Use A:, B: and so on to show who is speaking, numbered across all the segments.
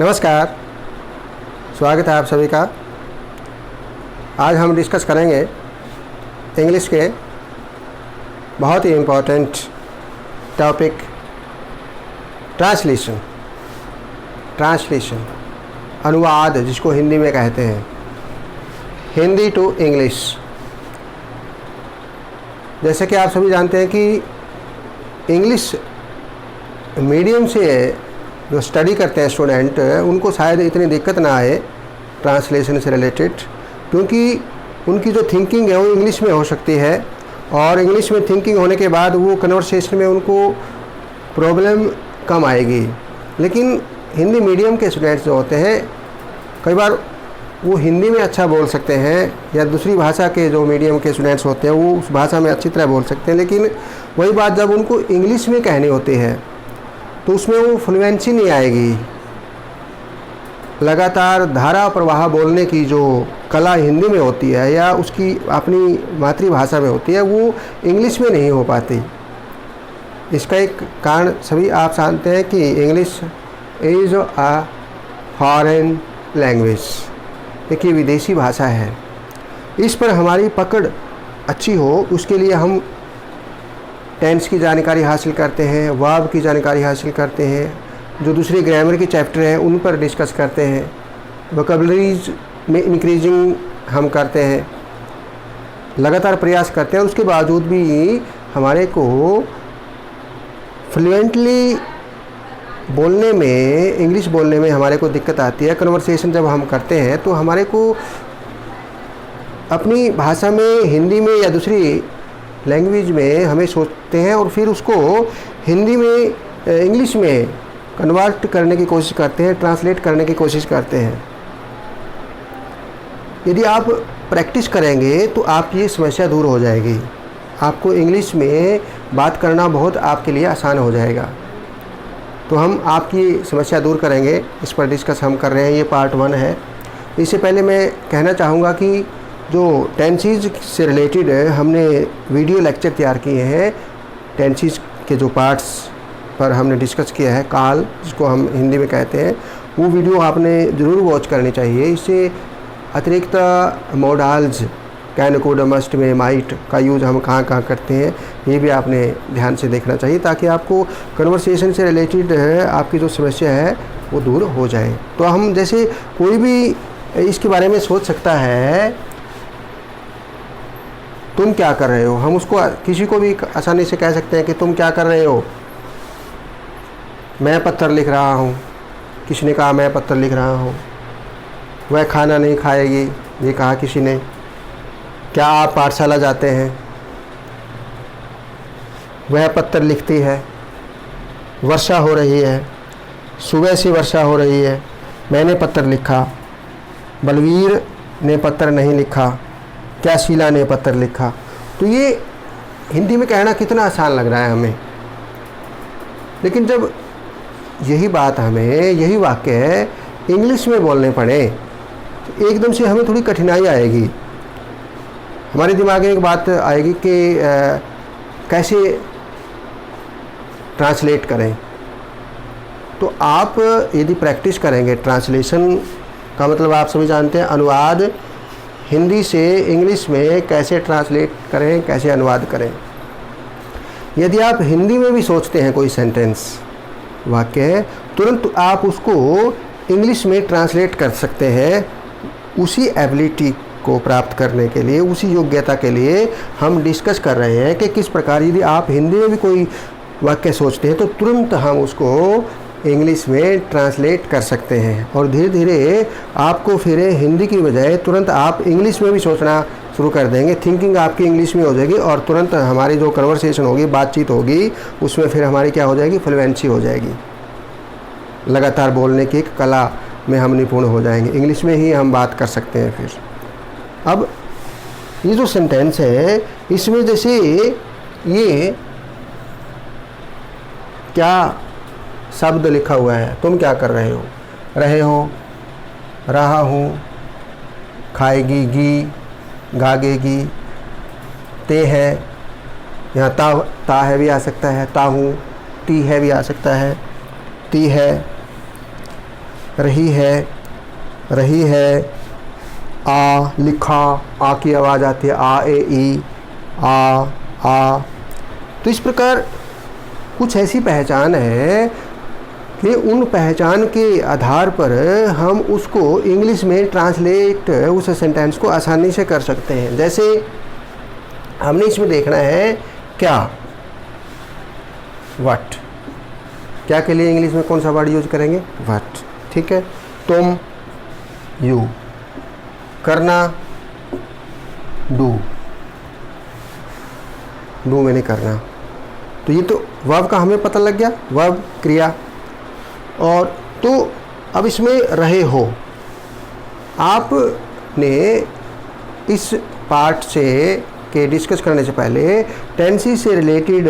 A: नमस्कार, स्वागत है आप सभी का। आज हम डिस्कस करेंगे इंग्लिश के बहुत ही इम्पोर्टेंट टॉपिक ट्रांसलेशन, अनुवाद जिसको हिंदी में कहते हैं, हिंदी टू इंग्लिश। जैसे कि आप सभी जानते हैं कि इंग्लिश मीडियम से जो स्टडी करते हैं स्टूडेंट, उनको शायद इतनी दिक्कत ना आए ट्रांसलेशन से रिलेटेड, क्योंकि उनकी जो थिंकिंग है वो इंग्लिश में हो सकती है और इंग्लिश में थिंकिंग होने के बाद वो कन्वर्सेशन में उनको प्रॉब्लम कम आएगी। लेकिन हिंदी मीडियम के स्टूडेंट्स जो होते हैं, कई बार वो हिंदी में अच्छा बोल सकते हैं या दूसरी भाषा के जो मीडियम के स्टूडेंट्स होते हैं वो उस भाषा में अच्छी तरह बोल सकते हैं, लेकिन वही बात जब उनको इंग्लिश में कहनी होती है तो उसमें वो फ्लुएंसी नहीं आएगी। लगातार धारा प्रवाह बोलने की जो कला हिंदी में होती है या उसकी अपनी मातृभाषा में होती है, वो इंग्लिश में नहीं हो पाती। इसका एक कारण सभी आप जानते हैं कि English is a foreign language, एक ये विदेशी भाषा है। इस पर हमारी पकड़ अच्छी हो उसके लिए हम टेंस की जानकारी हासिल करते हैं, वर्ब की जानकारी हासिल करते हैं, जो दूसरे ग्रामर के चैप्टर हैं उन पर डिस्कस करते हैं, वोकैबुलरीज में इंक्रीजिंग हम करते हैं, लगातार प्रयास करते हैं। उसके बावजूद भी हमारे को फ्लुएंटली बोलने में, इंग्लिश बोलने में हमारे को दिक्कत आती है। कन्वर्सेशन जब हम करते हैं तो हमारे को अपनी भाषा में, हिंदी में या दूसरी लैंग्वेज में हमें सोचते हैं और फिर उसको हिंदी में, इंग्लिश में कन्वर्ट करने की कोशिश करते हैं, ट्रांसलेट करने की कोशिश करते हैं। यदि आप प्रैक्टिस करेंगे तो आपकी ये समस्या दूर हो जाएगी। आपको इंग्लिश में बात करना बहुत आपके लिए आसान हो जाएगा। तो हम आपकी समस्या दूर करेंगे, इस पर डिस्कस हम कर रहे हैं। ये पार्ट 1 है। इससे पहले मैं कहना चाहूँगा कि जो टेंसेस से रिलेटेड हमने वीडियो लेक्चर तैयार किए हैं, टेंसेस के जो पार्ट्स पर हमने डिस्कस किया है, काल जिसको हम हिंदी में कहते हैं, वो वीडियो आपने ज़रूर वॉच करनी चाहिए। इससे अतिरिक्त मोडाल्स, कैन, कुड, मस्ट में माइट का यूज़ हम कहाँ कहाँ करते हैं, ये भी आपने ध्यान से देखना चाहिए, ताकि आपको कन्वर्सेशन से रिलेटेड आपकी जो समस्या है वो दूर हो जाए। तो हम जैसे कोई भी इसके बारे में सोच सकता है, तुम क्या कर रहे हो, हम उसको किसी को भी आसानी से कह सकते हैं कि तुम क्या कर रहे हो। मैं पत्थर लिख रहा हूँ, किसी ने कहा मैं पत्थर लिख रहा हूँ। वह खाना नहीं खाएगी, ये कहा किसी ने। क्या आप पाठशाला जाते हैं, वह पत्थर लिखती है। वर्षा हो रही है, सुबह से वर्षा हो रही है, मैंने पत्थर लिखा। बलवीर ने पत्थर नहीं लिखा, क्या शीला ने पत्थर लिखा। तो ये हिंदी में कहना कितना आसान लग रहा है हमें, लेकिन जब यही बात हमें, यही वाक्य इंग्लिश में बोलने पड़े तो एकदम से हमें थोड़ी कठिनाई आएगी। हमारे दिमाग में एक बात आएगी कि कैसे ट्रांसलेट करें। तो आप यदि प्रैक्टिस करेंगे, ट्रांसलेशन का मतलब आप सभी जानते हैं, अनुवाद हिंदी से इंग्लिश में कैसे ट्रांसलेट करें, कैसे अनुवाद करें। यदि आप हिंदी में भी सोचते हैं कोई सेंटेंस, वाक्य, तुरंत आप उसको इंग्लिश में ट्रांसलेट कर सकते हैं। उसी एबिलिटी को प्राप्त करने के लिए, उसी योग्यता के लिए हम डिस्कस कर रहे हैं कि किस प्रकार यदि आप हिंदी में भी कोई वाक्य सोचते हैं तो तुरंत हम उसको इंग्लिश में ट्रांसलेट कर सकते हैं। और धीरे धीरे आपको फिर हिंदी की बजाय तुरंत आप इंग्लिश में भी सोचना शुरू कर देंगे। थिंकिंग आपकी इंग्लिश में हो जाएगी और तुरंत हमारी जो कन्वर्सेशन होगी, बातचीत होगी, उसमें फिर हमारी क्या हो जाएगी, फ्लुएंसी हो जाएगी। लगातार बोलने की एक कला में हम निपुण हो जाएंगे, इंग्लिश में ही हम बात कर सकते हैं। फिर अब ये जो सेंटेंस है, इसमें जैसे ये क्या शब्द लिखा हुआ है, तुम क्या कर रहे हो, रहा हूँ, खाएगी, गी, गागेगी, ते है, यहाँ ता है भी आ सकता है, ता हूँ, टी है भी आ सकता है, ती है, रही है, आ, लिखा, आ की आवाज़ आती है, आ ए ई, आ। तो इस प्रकार कुछ ऐसी पहचान है कि उन पहचान के आधार पर हम उसको इंग्लिश में ट्रांसलेट उस सेंटेंस को आसानी से कर सकते हैं। जैसे हमने इसमें देखना है क्या, व्हाट, क्या के लिए इंग्लिश में कौन सा वर्ड यूज करेंगे, व्हाट, ठीक है। तुम, यू, करना, डू मैंने करना। तो ये तो वर्ब का हमें पता लग गया, वर्ब क्रिया। और तो अब इसमें रहे हो, आपने इस पार्ट से के डिस्कस करने से पहले टेंसेस से रिलेटेड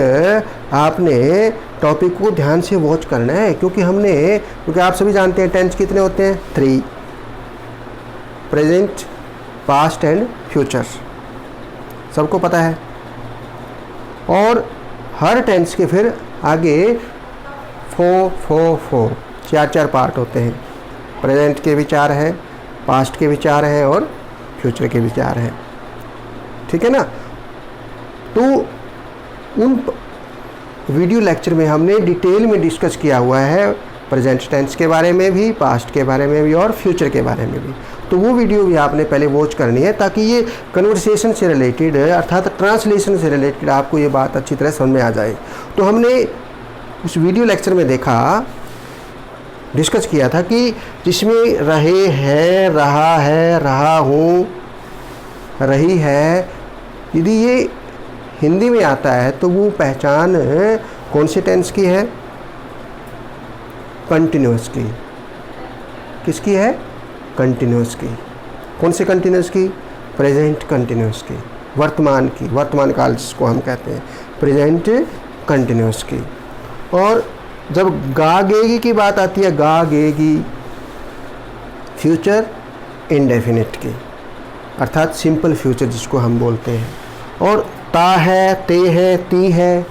A: आपने टॉपिक को ध्यान से वॉच करना है, क्योंकि आप सभी जानते हैं टेंस कितने होते हैं, 3, प्रेजेंट, पास्ट एंड फ्यूचर, सबको पता है। और हर टेंस के फिर आगे 4 4 पार्ट होते हैं। प्रेजेंट के भी 4 हैं, पास्ट के भी 4 हैं और फ्यूचर के भी 4 हैं, ठीक है ना। तो उन वीडियो लेक्चर में हमने डिटेल में डिस्कस किया हुआ है प्रेजेंट टेंस के बारे में भी, पास्ट के बारे में भी और फ्यूचर के बारे में भी। तो वो वीडियो भी आपने पहले वॉच करनी है, ताकि ये कन्वर्सेशन से रिलेटेड अर्थात ट्रांसलेशन से रिलेटेड आपको ये बात अच्छी तरह समझ में आ जाए। तो हमने उस वीडियो लेक्चर में डिस्कस किया था कि जिसमें रहे है, रहा है, रहा हूँ, रही है, यदि ये हिंदी में आता है तो वो पहचान कौन से टेंस की है, कंटिन्यूअस की। किसकी है, कंटिन्यूअस की। कौन से कंटिन्यूअस की, प्रेजेंट कंटिन्यूअस की, वर्तमान की, वर्तमान काल जिसको हम कहते हैं, प्रेजेंट कंटिन्यूअस की। और जब गागेगी की बात आती है, गागेगी, फ्यूचर इंडेफिनिट की, अर्थात सिंपल फ्यूचर जिसको हम बोलते हैं। और ता है, ते है, ती है,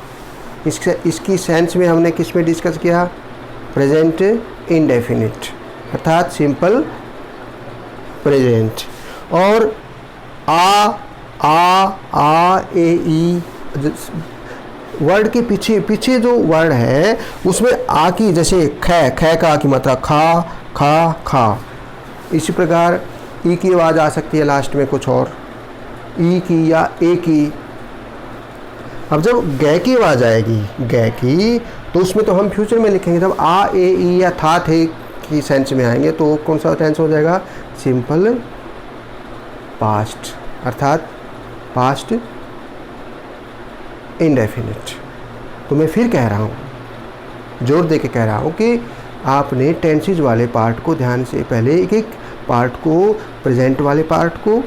A: इसकी सेंस में हमने किस में डिस्कस किया, प्रेजेंट इंडेफिनिट अर्थात सिंपल प्रेजेंट। और आ ए ई वर्ड के पीछे जो वर्ड है उसमें आ की, जैसे ख का की मात्रा खा, खा, खा। इसी प्रकार ई की आवाज़ आ सकती है लास्ट में कुछ और, ई की या ए की। अब जब गै की आवाज़ आएगी, गै की, तो उसमें तो हम फ्यूचर में लिखेंगे। जब आ ए ई या था थे की सेंस में आएंगे तो कौन सा टेंस हो जाएगा, सिंपल पास्ट अर्थात पास्ट इंडेफिनिट। तो मैं फिर कह रहा हूँ, जोर दे के कह रहा हूँ कि आपने टेंसेज वाले पार्ट को ध्यान से, पहले एक एक पार्ट को, प्रेजेंट वाले पार्ट को,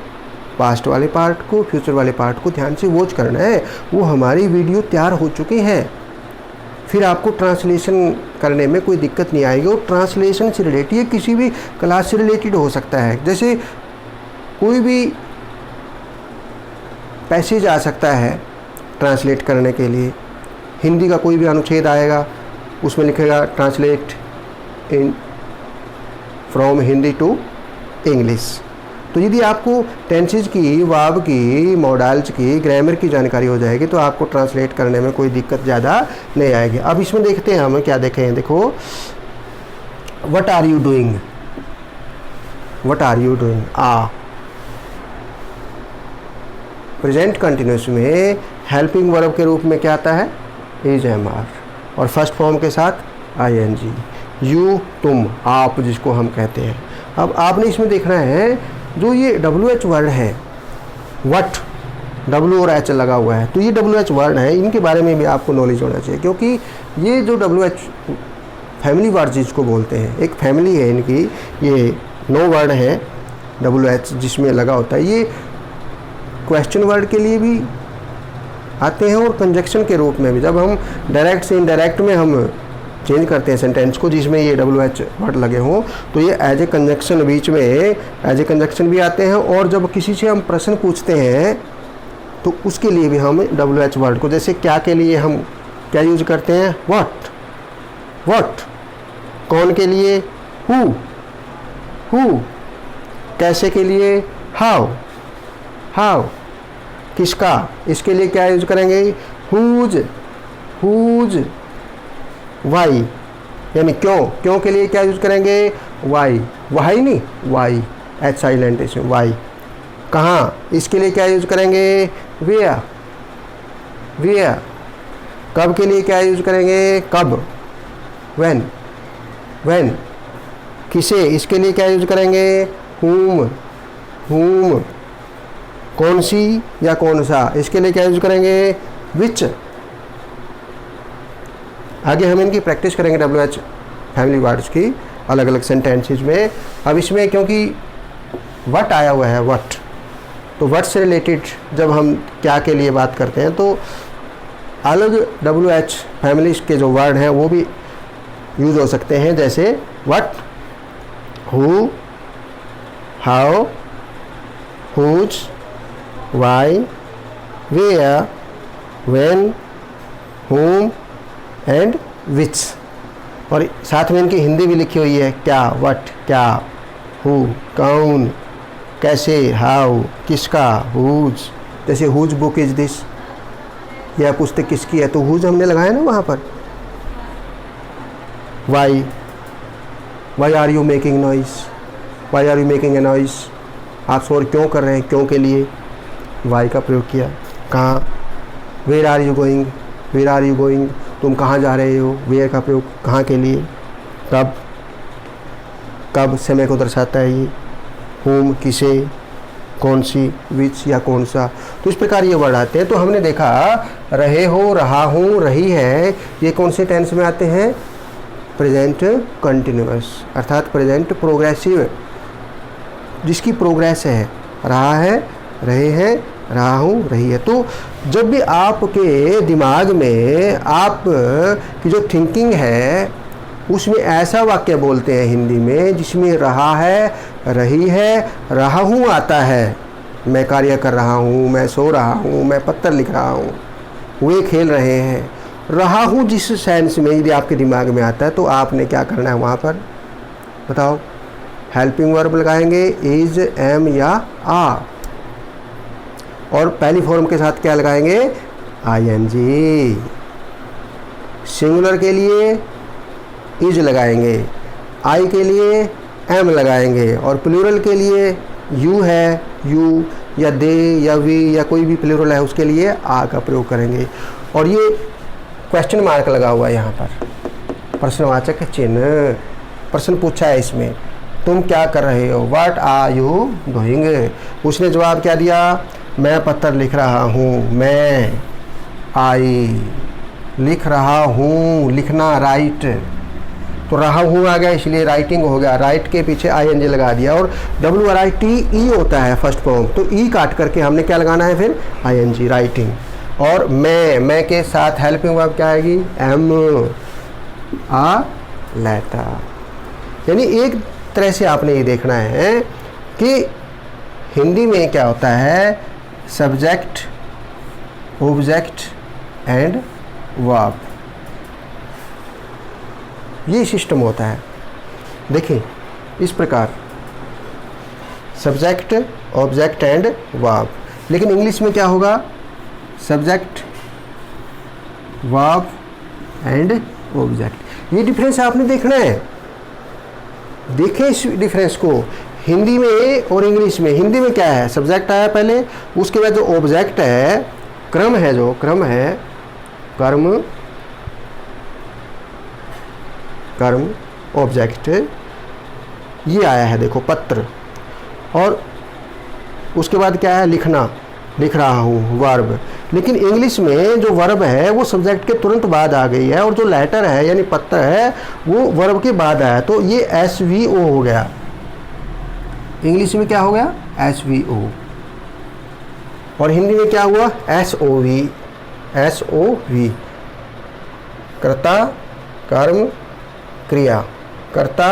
A: पास्ट वाले पार्ट को, फ्यूचर वाले पार्ट को ध्यान से वॉच करना है। वो हमारी वीडियो तैयार हो चुकी है, फिर आपको ट्रांसलेशन करने में कोई दिक्कत नहीं आएगी। और ट्रांसलेशन से रिलेटेड, ये किसी भी क्लास से रिलेटेड हो सकता है। जैसे कोई भी पैसेज आ सकता है ट्रांसलेट करने के लिए, हिंदी का कोई भी अनुच्छेद आएगा, उसमें लिखेगा translate in from Hindi to English. तो यदि आपको टेंसेज की, वर्ब की, मॉडल्स की, ग्रामर की जानकारी हो जाएगी तो आपको ट्रांसलेट करने में कोई दिक्कत ज़्यादा नहीं आएगी। अब इसमें देखते हैं हम क्या देखें हैं। देखो, what are you doing, what are you doing, आ प्रेजेंट कंटिन्यूस में हेल्पिंग वर्ब के रूप में क्या आता है, इज, एम, आर, और फर्स्ट फॉर्म के साथ आई एन जी। यू, तुम, आप जिसको हम कहते हैं। अब आपने इसमें देखना है जो ये WH वर्ड है, वट, W और H लगा हुआ है, तो ये WH वर्ड है, इनके बारे में भी आपको नॉलेज होना चाहिए। क्योंकि ये जो WH फैमिली वर्ड जिसको बोलते हैं, एक फैमिली है इनकी, ये 9 वर्ड है WH जिसमें लगा होता है। ये क्वेश्चन वर्ड के लिए भी आते हैं और कंजक्शन के रूप में भी। जब हम डायरेक्ट से इनडायरेक्ट में हम चेंज करते हैं सेंटेंस को जिसमें ये WH वर्ड लगे हों, तो ये एज ए कंजक्शन, बीच में एज ए कंजक्शन भी आते हैं। और जब किसी से हम प्रश्न पूछते हैं तो उसके लिए भी हम WH वर्ड को, जैसे क्या के लिए हम क्या यूज करते हैं, व्हाट, व्हाट, कौन के लिए, हु, हु, कैसे के लिए हाउ, हाउ, किसका, इसके लिए क्या यूज करेंगे हुज, हुज, वाई, यानी क्यों, क्यों के लिए क्या यूज करेंगे वाई, वाई नहीं वाई, एच साइलेंट इसमें वाई। कहाँ, इसके लिए क्या यूज करेंगे वेयर, वेयर। कब के लिए क्या यूज करेंगे कब, व्हेन, व्हेन। किसे, इसके लिए क्या यूज करेंगे whom, whom। कौन सी या कौन सा, इसके लिए क्या यूज करेंगे which। आगे हम इनकी प्रैक्टिस करेंगे WH फैमिली वर्ड्स की अलग अलग सेंटेंसेस में। अब इसमें क्योंकि व्हाट आया हुआ है व्हाट, तो व्हाट से रिलेटेड जब हम क्या के लिए बात करते हैं तो अलग WH फैमिली के जो वर्ड हैं वो भी यूज हो सकते हैं, जैसे what, who, how, whose, why, where, when, whom and which. और साथ में इनकी हिंदी भी लिखी हुई है, क्या, व्हाट, क्या, हु, कौन, कैसे, हाउ, किसका, हुज। जैसे हुज बुक इज दिस, यह पुस्तक किसकी है, तो हुज हमने लगाया ना वहाँ पर। Why, why are you making noise, why are you making a noise, आप शोर क्यों कर रहे हैं, क्यों के लिए वाई का प्रयोग किया। कहाँ, where are you going, where are you going, तुम कहाँ जा रहे हो, वेयर का प्रयोग कहाँ के लिए। कब, कब समय को दर्शाता है ये। होम, किसे, कौन सी, विच या कौन सा। तो इस प्रकार ये वर्ड आते हैं। तो हमने देखा रहे हो, रहा हूँ, रही है, ये कौन से टेंस में आते हैं प्रेजेंट कंटिन्यूअस, अर्थात प्रेजेंट प्रोग्रेसिव, जिसकी प्रोग्रेस है, रहा है, रहे हैं, रहा हूँ, रही है। तो जब भी आपके दिमाग में आप की जो थिंकिंग है उसमें ऐसा वाक्य बोलते हैं हिंदी में जिसमें रहा है, रही है, रहा हूँ आता है, मैं कार्य कर रहा हूँ, मैं सो रहा हूँ, मैं पत्र लिख रहा हूँ, वे खेल रहे हैं, रहा हूँ जिस सेंस में यदि आपके दिमाग में आता है तो आपने क्या करना है वहाँ पर बताओ। हेल्पिंग वर्ब लगाएंगे इज, एम या आ, और पहली फॉर्म के साथ क्या लगाएंगे ING। सिंगुलर के लिए इज लगाएंगे, आई के लिए एम लगाएंगे, और प्लूरल के लिए यू है, यू या दे या वी या कोई भी प्लूरल है उसके लिए आ का प्रयोग करेंगे। और ये क्वेश्चन मार्क लगा हुआ है यहाँ पर, प्रश्नवाचक चिन्ह, प्रश्न पूछा है इसमें, तुम क्या कर रहे हो, व्हाट आर यू डूइंग। उसने जवाब क्या दिया, मैं पत्र लिख रहा हूँ, मैं, आई, लिख रहा हूँ, लिखना, राइट, तो रहा हूँ आ गया इसलिए राइटिंग हो गया, राइट के पीछे ING लगा दिया। और WRITE होता है फर्स्ट फॉर्म, तो ई काट करके हमने क्या लगाना है फिर ING, राइटिंग। और मैं के साथ हेल्पिंग वर्ब क्या आएगी एम, आ, लेटर। यानी एक तरह से आपने ये देखना है कि हिंदी में क्या होता है, सब्जेक्ट, ऑब्जेक्ट एंड वर्ब, ये सिस्टम होता है। देखिए इस प्रकार सब्जेक्ट, ऑब्जेक्ट एंड वर्ब। लेकिन इंग्लिश में क्या होगा, सब्जेक्ट, वर्ब एंड ऑब्जेक्ट। ये डिफरेंस आपने देखना है, देखें इस डिफरेंस को हिंदी में और इंग्लिश में। हिंदी में क्या है, सब्जेक्ट आया पहले, उसके बाद जो ऑब्जेक्ट है, क्रम है, जो क्रम है, कर्म, कर्म, ऑब्जेक्ट, ये आया है देखो पत्र। और उसके बाद क्या है, लिखना, लिख रहा हूँ, वर्ब। लेकिन इंग्लिश में जो वर्ब है वो सब्जेक्ट के तुरंत बाद आ गई है, और जो लेटर है यानी पत्र है वो वर्ब के बाद आया, तो ये SVO हो गया। इंग्लिश में क्या हो गया SVO, और हिंदी में क्या हुआ SOV, SOV, कर्ता, कर्म, क्रिया, कर्ता,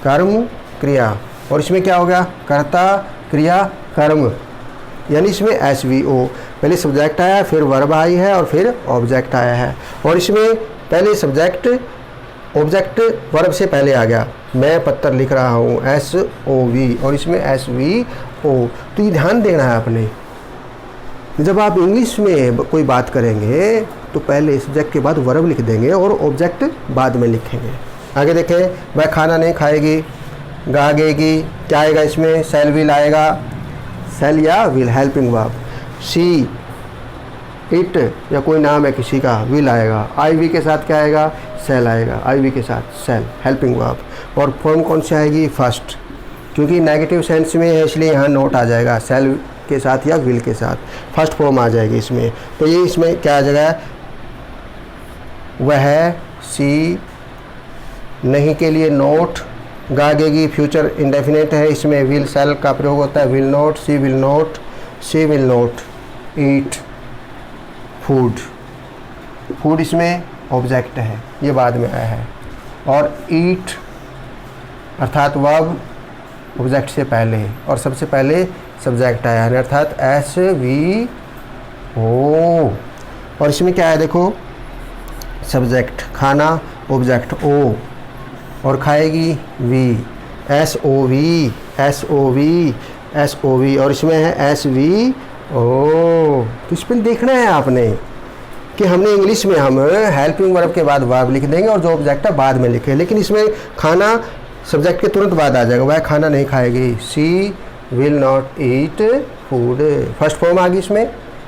A: कर्म, क्रिया। और इसमें क्या हो गया, कर्ता, क्रिया, कर्म, यानी इसमें SVO, पहले सब्जेक्ट आया, फिर वर्ब आई है, और फिर ऑब्जेक्ट आया है। और इसमें पहले सब्जेक्ट, ऑब्जेक्ट वर्ब से पहले आ गया, मैं पत्थर लिख रहा हूँ, SOV, और इसमें SVO। तो ये ध्यान देना है आपने, जब आप इंग्लिश में कोई बात करेंगे तो पहले सब्जेक्ट के बाद वर्ब लिख देंगे और ऑब्जेक्ट बाद में लिखेंगे। आगे देखें, वह खाना नहीं खाएगी, गागेगी, क्या आएगा इसमें, सेल विल आएगा, सेल या will, helping verb. She, it या कोई नाम है किसी का, विल आएगा। IV के साथ क्या आएगा, सेल आएगा, IV के साथ सेल, हेल्पिंग वर्ब। और फॉर्म कौन सी आएगी, फर्स्ट, क्योंकि नेगेटिव सेंस में है इसलिए यहाँ नोट आ जाएगा, सेल के साथ या विल के साथ फर्स्ट फॉर्म आ जाएगी इसमें। तो ये इसमें क्या आ जाएगा, वह, सी, नहीं के लिए नोट, गागेगी फ्यूचर इंडेफिनेट है, इसमें विल सेल का प्रयोग होता है, will not, she will not eat food. Food इसमें ऑब्जेक्ट है, ये बाद में आया है। और ईट अर्थात वर्ब ऑब्जेक्ट से पहले, और सबसे पहले सब्जेक्ट आया है अर्थात SVO। और इसमें क्या है देखो, सब्जेक्ट, खाना ऑब्जेक्ट O, और खाएगी V, SOV, और इसमें है SVO। तो इसमें देखना है आपने कि हमने इंग्लिश में हम हेल्पिंग वर्ब के बाद वर्ब लिख देंगे और जो ऑब्जेक्ट है बाद में लिखे, लेकिन इसमें खाना सब्जेक्ट के तुरंत बाद आ जाएगा, वह खाना नहीं खाएगी, she will not eat food, first form आ गई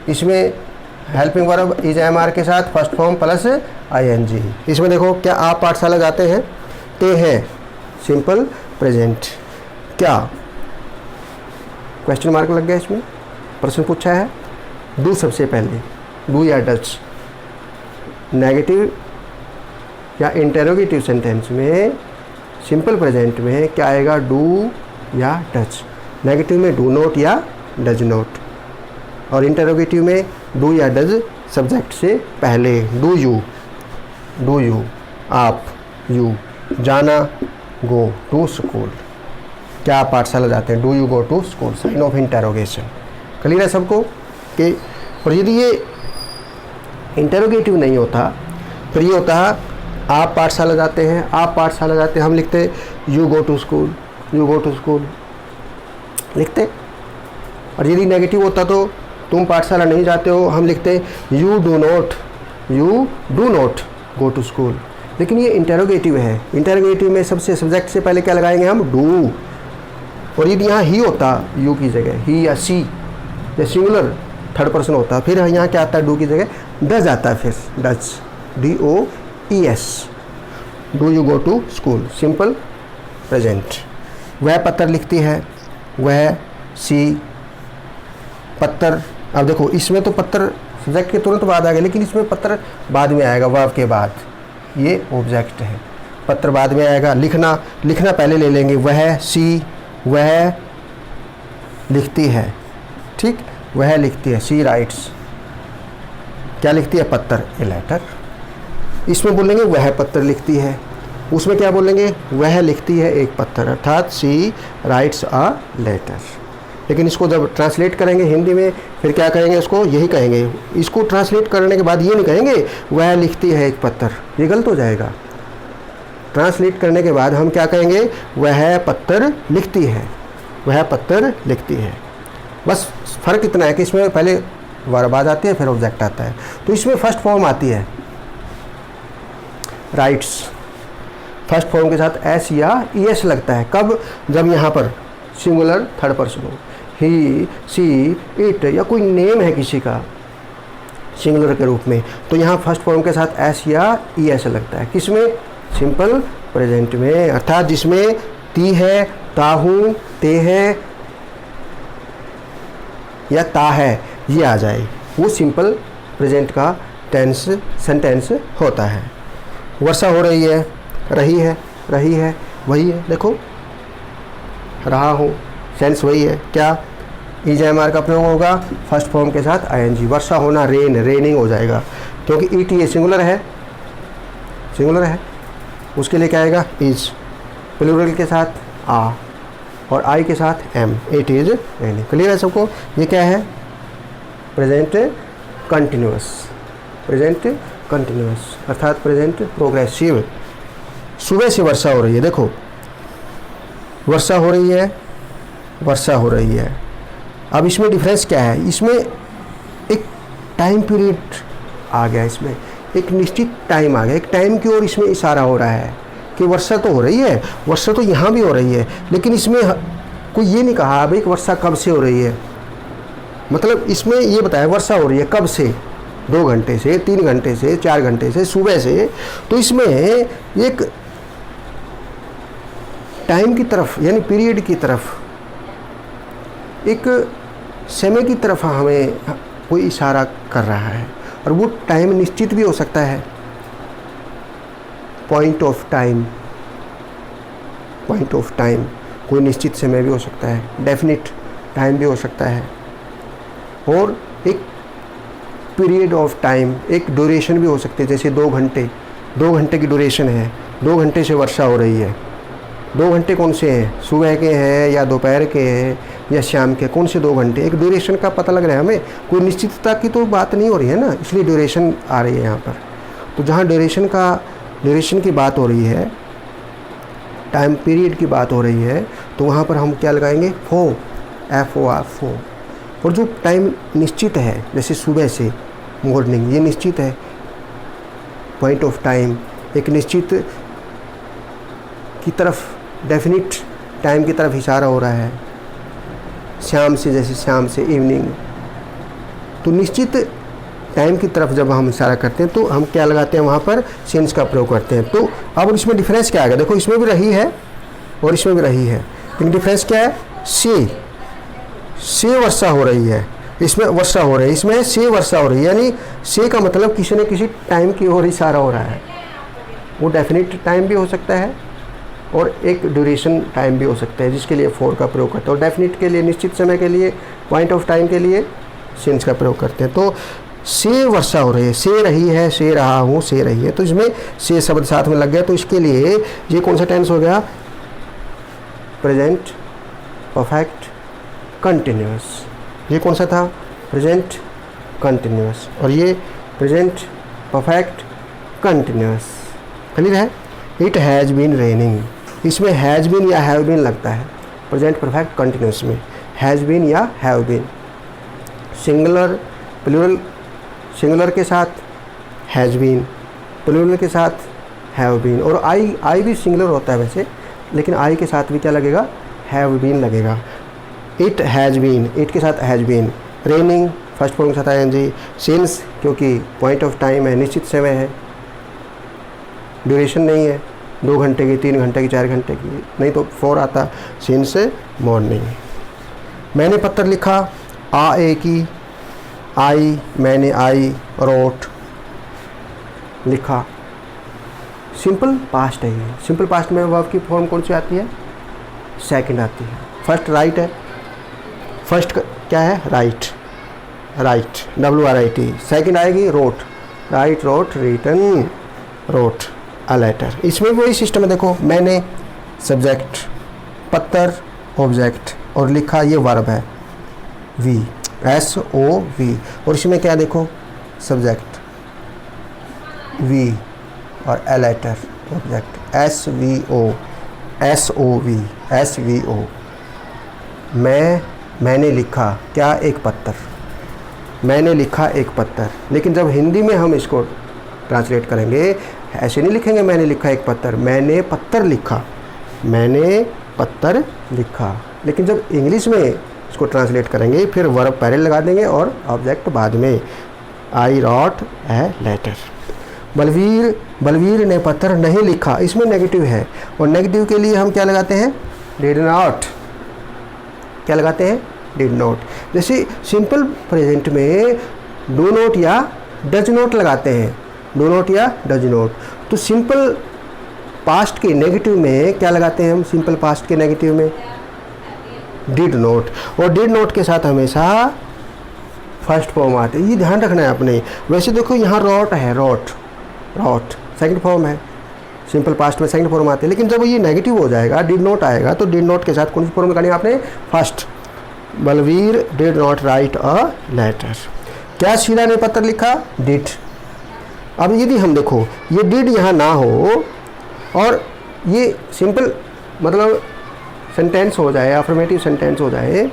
A: इसमें हेल्पिंग वर्ब इज MR के साथ फर्स्ट फॉर्म प्लस ING। इसमें देखो, क्या आप पाठशाला जाते हैं, ते हैं, सिंपल प्रेजेंट, क्या क्वेश्चन मार्क लग गया, इसमें प्रश्न पूछा है, डू सबसे पहले, डू या डच। नेगेटिव या इंटेरोगेटिव सेंटेंस में सिंपल प्रेजेंट में क्या आएगा, डू या डच। नेगेटिव में डू नॉट या डज नॉट, और इंटेरोगेटिव में डू या डज सब्जेक्ट से पहले, डू यू, आप, यू, जाना, गो टू स्कूल, क्या आप पाठशाला जाते हैं, do you go to school, sign of interrogation. Clear है सबको कि, और यदि ये इंटेरोगेटिव नहीं होता फिर ये होता है आप पाठशाला जाते हैं, हम लिखते यू गो टू स्कूल लिखते। और यदि नेगेटिव होता तो तुम पाठशाला नहीं जाते हो, हम लिखते you do not go to school. लेकिन ये इंटेरोगेटिव है, इंटेरोगेटिव में सबसे सब्जेक्ट से पहले क्या लगाएंगे हम, डू। और यदि यहाँ ही होता यू की जगह, ही या सी या सिंगुलर थर्ड पर्सन होता, फिर यहाँ क्या आता है, डू की जगह डज आता है, फिर does, DOES, do you go to school, simple present. वह पत्थर लिखती है, वह, सी, पत्थर। अब देखो इसमें तो पत्थर सब्जेक्ट के तुरंत बाद आ गया, लेकिन इसमें पत्थर बाद में आएगा, वर्ब के बाद, ये ऑब्जेक्ट है, पत्थर बाद में आएगा। लिखना पहले ले लेंगे, वह, सी, वह लिखती है, ठीक, वह लिखती है, सी राइट्स, क्या लिखती है, पत्थर, ए लेटर। इसमें बोलेंगे वह पत्थर लिखती है, उसमें क्या बोलेंगे, वह लिखती है एक पत्थर, अर्थात सी राइट्स अ लेटर। लेकिन इसको जब ट्रांसलेट करेंगे हिंदी में फिर क्या कहेंगे, इसको यही कहेंगे। इसको ट्रांसलेट करने के बाद ये नहीं कहेंगे वह लिखती है एक पत्थर, ये गलत हो जाएगा। ट्रांसलेट करने के बाद हम क्या कहेंगे, वह पत्थर लिखती है, वह पत्थर लिखती है। बस फ़र्क इतना है कि इसमें पहले वर्ब आ जाती है फिर ऑब्जेक्ट आता है। तो इसमें फर्स्ट फॉर्म आती है राइट्स, फर्स्ट फॉर्म के साथ एस या ES लगता है। कब, जब यहाँ पर सिंगुलर थर्ड पर्सन हो, ही, सी, इट या कोई नेम है किसी का सिंगुलर के रूप में, तो यहाँ फर्स्ट फॉर्म के साथ एस या ES लगता है। किसमें, सिंपल प्रेजेंट में, अर्थात जिसमें ती है, ताहूँ, ते है या ता है ये आ जाए, वो सिंपल प्रेजेंट का टेंस सेंटेंस होता है। वर्षा हो रही है, रही है, वही है, देखो रहा हूँ, सेंस वही है। क्या, EJMR का प्रयोग होगा फर्स्ट फॉर्म के साथ ING। वर्षा होना, रेनिंग हो जाएगा, क्योंकि ET सिंगुलर है, उसके लिए क्या आएगा, इज, प्लूरल के साथ आ और आई के साथ am, it is raining. Clear है सबको, ये क्या है, प्रेजेंट कंटिन्यूअस, अर्थात प्रेजेंट प्रोग्रेसिव। सुबह से वर्षा हो रही है, देखो वर्षा हो रही है, वर्षा हो रही है। अब इसमें डिफरेंस क्या है, इसमें एक टाइम पीरियड आ गया, इसमें एक निश्चित टाइम आ गया, एक टाइम की ओर इसमें इशारा हो रहा है कि वर्षा तो हो रही है, वर्षा तो यहाँ भी हो रही है, लेकिन इसमें कोई ये नहीं कहा भाई वर्षा कब से हो रही है। मतलब इसमें ये बताया वर्षा हो रही है कब से, 2 घंटे से, 3 घंटे से, 4 घंटे से, सुबह से। तो इसमें एक टाइम की तरफ यानी पीरियड की तरफ, एक समय की तरफ हमें कोई इशारा कर रहा है, और वो टाइम निश्चित भी हो सकता है, point of time, point of time कोई निश्चित समय भी हो सकता है, डेफिनिट टाइम भी हो सकता है, और एक पीरियड ऑफ टाइम, एक ड्यूरेशन भी हो सकती है, जैसे 2 घंटे, 2 घंटे की ड्यूरेशन है, 2 घंटे से वर्षा हो रही है। 2 घंटे कौन से हैं, सुबह के हैं या दोपहर के हैं या शाम के, कौन से 2 घंटे, एक ड्यूरेशन का पता लग रहा है हमें, कोई निश्चितता की तो बात नहीं हो रही है ना, इसलिए ड्यूरेशन आ रही है यहाँ पर। तो जहाँ ड्यूरेशन की बात हो रही है, टाइम पीरियड की बात हो रही है, तो वहाँ पर हम क्या लगाएंगे, FOR, फो। और जो टाइम निश्चित है, जैसे सुबह से मॉर्निंग, ये निश्चित है, पॉइंट ऑफ टाइम एक निश्चित की तरफ, डेफिनिट टाइम की तरफ इशारा हो रहा है। शाम से, जैसे शाम से इवनिंग, तो निश्चित टाइम की तरफ जब हम इशारा करते हैं तो हम क्या लगाते हैं, वहाँ पर सिंस का प्रयोग करते हैं। तो अब इसमें डिफरेंस क्या आ गया, देखो इसमें भी रही है और इसमें भी रही है, लेकिन डिफरेंस क्या है, से वर्षा हो रही है, इसमें वर्षा हो रही है, इसमें से वर्षा हो रही है, यानी से का मतलब किसी न किसी टाइम की ओर इशारा हो रहा है। वो डेफिनेट टाइम भी हो सकता है और एक ड्यूरेशन टाइम भी हो सकता है, जिसके लिए फॉर का प्रयोग करते हैं, और डेफिनेट के लिए, निश्चित समय के लिए, पॉइंट ऑफ टाइम के लिए सिंस का प्रयोग करते हैं। तो से वर्षा हो रही है, से रही है, से रहा हूँ, से रही है, तो इसमें से शब्द साथ में लग गया, तो इसके लिए ये कौन सा टेंस हो गया, प्रेजेंट परफेक्ट कंटिन्यूअस। ये कौन सा था, प्रेजेंट कंटिन्यूअस, और ये प्रेजेंट परफेक्ट कंटिन्यूअस। क्लियर है। इट हैज़ बीन रेनिंग, इसमें हैज़ बीन या हैव बीन लगता है, प्रेजेंट परफेक्ट कंटिन्यूअस में हैज़ बीन या have been. Singular plural, singular के साथ हैज़ बीन, प्लूरल के साथ हैव बीन, और आई भी सिंगुलर होता है वैसे, लेकिन आई के साथ भी क्या लगेगा, हैव बीन लगेगा। इट हैज़ बीन, इट के साथ has been, raining first form के साथ आईएनजी, सिंस क्योंकि पॉइंट ऑफ टाइम है, निश्चित समय है, ड्यूरेशन नहीं है 2 घंटे की, 3 घंटे की, 4 घंटे की, नहीं तो 4 आता, सिंस मॉर्निंग। मैंने पत्र लिखा, ए की, आई, मैंने आई, रोट लिखा। सिंपल पास्ट है ये, सिंपल पास्ट में वर्ब की फॉर्म कौन सी आती है, सेकंड आती है। फर्स्ट राइट है, फर्स्ट क्या है, राइट, WRIT, सेकंड आएगी wrote, write, wrote, written, wrote a letter. इसमें वही सिस्टम है, देखो मैंने सब्जेक्ट, पत्थर ऑब्जेक्ट, और लिखा ये वर्ब है, SOV, और इसमें क्या देखो, सब्जेक्ट V और a लेटर ऑब्जेक्ट SVO। मैंने लिखा क्या, एक पत्थर, मैंने लिखा एक पत्थर। लेकिन जब हिंदी में हम इसको ट्रांसलेट करेंगे, ऐसे नहीं लिखेंगे मैंने लिखा एक पत्थर, मैंने पत्थर लिखा, मैंने पत्थर लिखा। लेकिन जब इंग्लिश में इसको ट्रांसलेट करेंगे, फिर वर्ब पहले लगा देंगे और ऑब्जेक्ट बाद में, आई रॉट ए लेटर। बलवीर ने पत्थर नहीं लिखा, इसमें नेगेटिव है, और नेगेटिव के लिए हम क्या लगाते हैं, डिड नॉट, क्या लगाते हैं, डिड नॉट। जैसे सिंपल प्रेजेंट में डू नॉट या डज नॉट लगाते हैं, डू नॉट या डज नॉट। तो सिंपल पास्ट के नेगेटिव में क्या लगाते हैं हम, सिंपल पास्ट के नेगेटिव में डिड नॉट, और डिड नॉट के साथ हमेशा फर्स्ट फॉर्म आते हैं, ये ध्यान रखना है आपने। वैसे देखो यहाँ रॉट है, रॉट सेकंड फॉर्म है, सिंपल पास्ट में सेकंड फॉर्म आते हैं, लेकिन जब ये नेगेटिव हो जाएगा, डिड नॉट आएगा, तो डिड नॉट के साथ कौन सी फॉर्म लगानी है आपने, first. Balveer did not write a letter. क्या शीला ने पत्र लिखा, डिड। अब यदि हम देखो ये डिड यहाँ ना हो और ये सिंपल मतलब सेंटेंस हो जाए, अफर्मेटिव सेंटेंस हो जाए,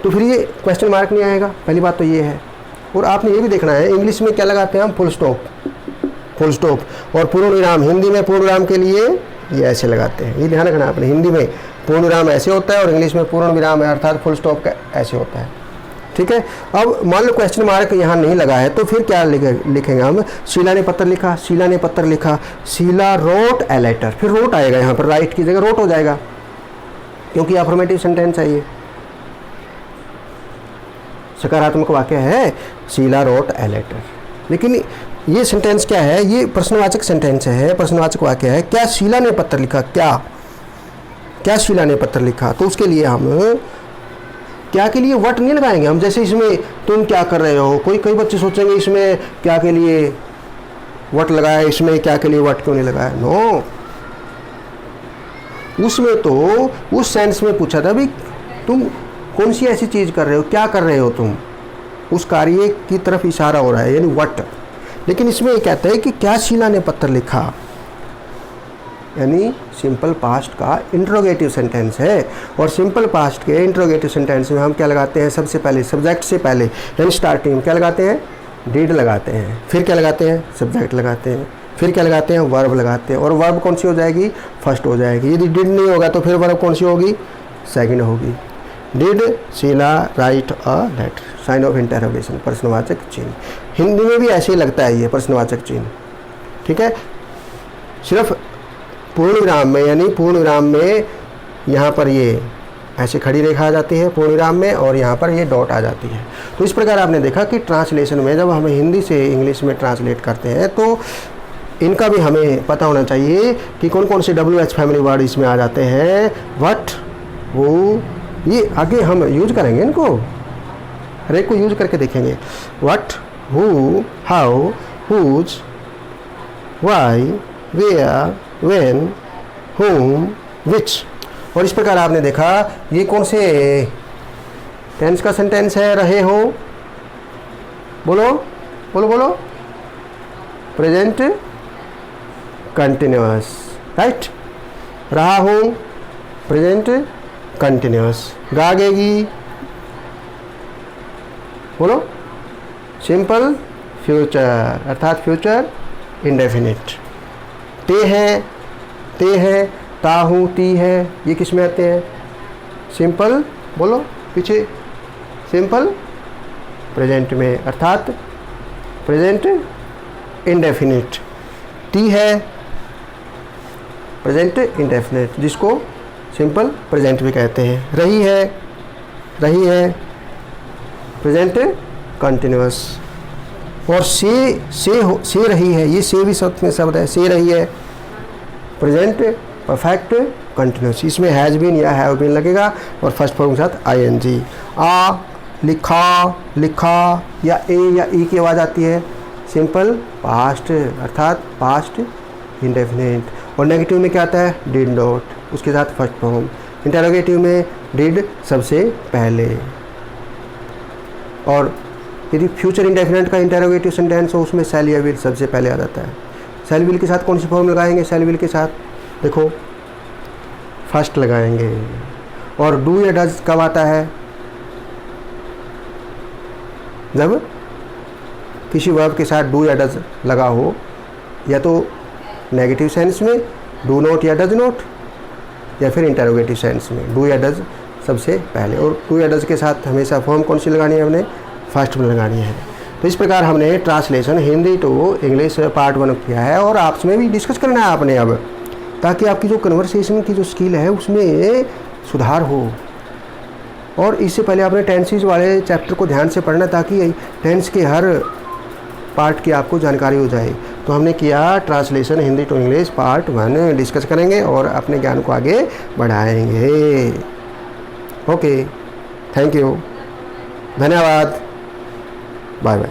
A: तो फिर ये क्वेश्चन मार्क नहीं आएगा। पहली बात तो ये है। और आपने ये भी देखना है इंग्लिश में क्या लगाते हैं हम, फुल स्टॉप, फुल स्टॉप। और पूर्ण विराम, हिंदी में पूर्ण विराम के लिए ये ऐसे लगाते हैं, ये ध्यान रखना आपने। हिंदी में पूर्ण विराम ऐसे होता है और इंग्लिश में पूर्ण विराम है अर्थात फुल स्टॉप का ऐसे होता है। ठीक है। अब मान लो क्वेश्चन मार्क यहाँ नहीं लगा है तो फिर क्या लिखेंगे हम, शीला ने पत्र लिखा, शीला ने पत्र लिखा, शीला रोट ए लेटर, फिर रोट आएगा यहाँ पर, राइट की जगह रोट हो जाएगा क्योंकि अफर्मेटिव सेंटेंस है, ये सकारात्मक वाक्य है, शीला रोट ए लेटर। लेकिन ये सेंटेंस क्या है, ये प्रश्नवाचक सेंटेंस है, प्रश्नवाचक वाक्य है। क्या शीला ने पत्र लिखा, क्या शीला ने पत्र लिखा, तो उसके लिए हम क्या के लिए वट नहीं लगाएंगे हम। जैसे इसमें तुम क्या कर रहे हो, कई बच्चे सोचेंगे इसमें क्या के लिए वट लगाया, इसमें क्या के लिए वट क्यों नहीं लगाया। नो, उसमें तो उस सेंस में पूछा था भी तुम कौन सी ऐसी चीज़ कर रहे हो, क्या कर रहे हो तुम, उस कार्य की तरफ इशारा हो रहा है, यानी वट। लेकिन इसमें ये कहता है कि क्या शीला ने पत्र लिखा, यानी सिंपल पास्ट का इंट्रोगेटिव सेंटेंस है। और सिंपल पास्ट के इंट्रोगेटिव सेंटेंस में हम क्या लगाते हैं, सबसे पहले सब्जेक्ट से पहले यानी स्टार्टिंग में क्या लगाते हैं, डिड लगाते हैं। फिर क्या लगाते हैं, सब्जेक्ट लगाते हैं। फिर क्या लगाते हैं, वर्ब लगाते हैं। और वर्ब कौन सी हो जाएगी, फर्स्ट हो जाएगी। यदि डिड नहीं होगा तो फिर वर्ब कौन सी होगी, सेकंड होगी। Did Sheela write a letter, sign of interrogation, प्रश्नवाचक चिन्ह। हिंदी में भी ऐसे ही लगता है ये प्रश्नवाचक चिन्ह। ठीक है। सिर्फ पूर्ण विराम में, यानी पूर्ण विराम में यहाँ पर ये ऐसे खड़ी रेखा आ जाती है पूर्ण विराम में, और यहाँ पर ये डॉट आ जाती है। तो इस प्रकार आपने देखा कि ट्रांसलेशन में जब हम हिंदी से इंग्लिश में ट्रांसलेट करते हैं तो इनका भी हमें पता होना चाहिए कि कौन कौन से WH फैमिली वर्ड इसमें आ जाते हैं। व्हाट, वो, ये आगे हम यूज करेंगे इनको, हर एक को यूज करके देखेंगे। What, who, how, whose, why, where, when, whom, which। और इस प्रकार आपने देखा ये कौन से टेंस का सेंटेंस है, रहे हो, बोलो बोलो बोलो, प्रेजेंट कंटिन्यूअस, राइट। रहा हूँ, प्रेजेंट कंटिन्यूअस। गागेगी, बोलो, सिंपल फ्यूचर अर्थात फ्यूचर इंडेफिनिट। ते हैं, ता हूँ, ती है, ये किस में आते हैं, सिंपल, बोलो पीछे, सिंपल प्रेजेंट में अर्थात प्रेजेंट इंडेफिनिट। ती है प्रेजेंट इंडेफिनिट, जिसको सिंपल प्रेजेंट भी कहते हैं। रही है प्रेजेंट कंटिन्यूअस। और से रही है, ये से भी शब्द है, से रही है प्रेजेंट परफेक्ट कंटिन्यूअस। इसमें हैज बीन या हैव बीन लगेगा और फर्स्ट फॉर्म के साथ ING। आ, लिखा या ए या ई की आवाज़ आती है, सिंपल पास्ट अर्थात पास्ट इंडेफिनिट। और नेगेटिव में क्या आता है, डिड नॉट, उसके साथ फर्स्ट फॉर्म। इंटरोगेटिव में डिड सबसे पहले। और यदि फ्यूचर इंडेफिनिट का इंटरोगेटिव सेंटेंस हो उसमें शैल या विल सबसे पहले आ जाता है। शैल विल के साथ कौन सी फॉर्म लगाएंगे, शैल विल के साथ देखो फर्स्ट लगाएंगे। और डू या डज कब आता है, जब किसी वर्ब के साथ डू या डज लगा हो, या तो नेगेटिव सेंस में डू नॉट या डज नॉट, या फिर इंटरोगेटिव सेंस में डू या डज सबसे पहले। और डू या डज के साथ हमेशा फॉर्म कौन सी लगानी है, हमने फर्स्ट में लगानी है। तो इस प्रकार हमने translation Hindi to English part 1 किया है और आपस में भी डिस्कस करना है आपने अब, ताकि आपकी जो कन्वर्सेशन की जो स्किल है उसमें सुधार हो। और इससे पहले आपने टेंसेज वाले चैप्टर को ध्यान से पढ़ना ताकि टेंस के हर पार्ट की आपको जानकारी हो जाए। तो हमने किया translation Hindi to English part 1, discuss करेंगे और अपने ज्ञान को आगे बढ़ाएंगे। ओके, थैंक यू, धन्यवाद, बाय बाय।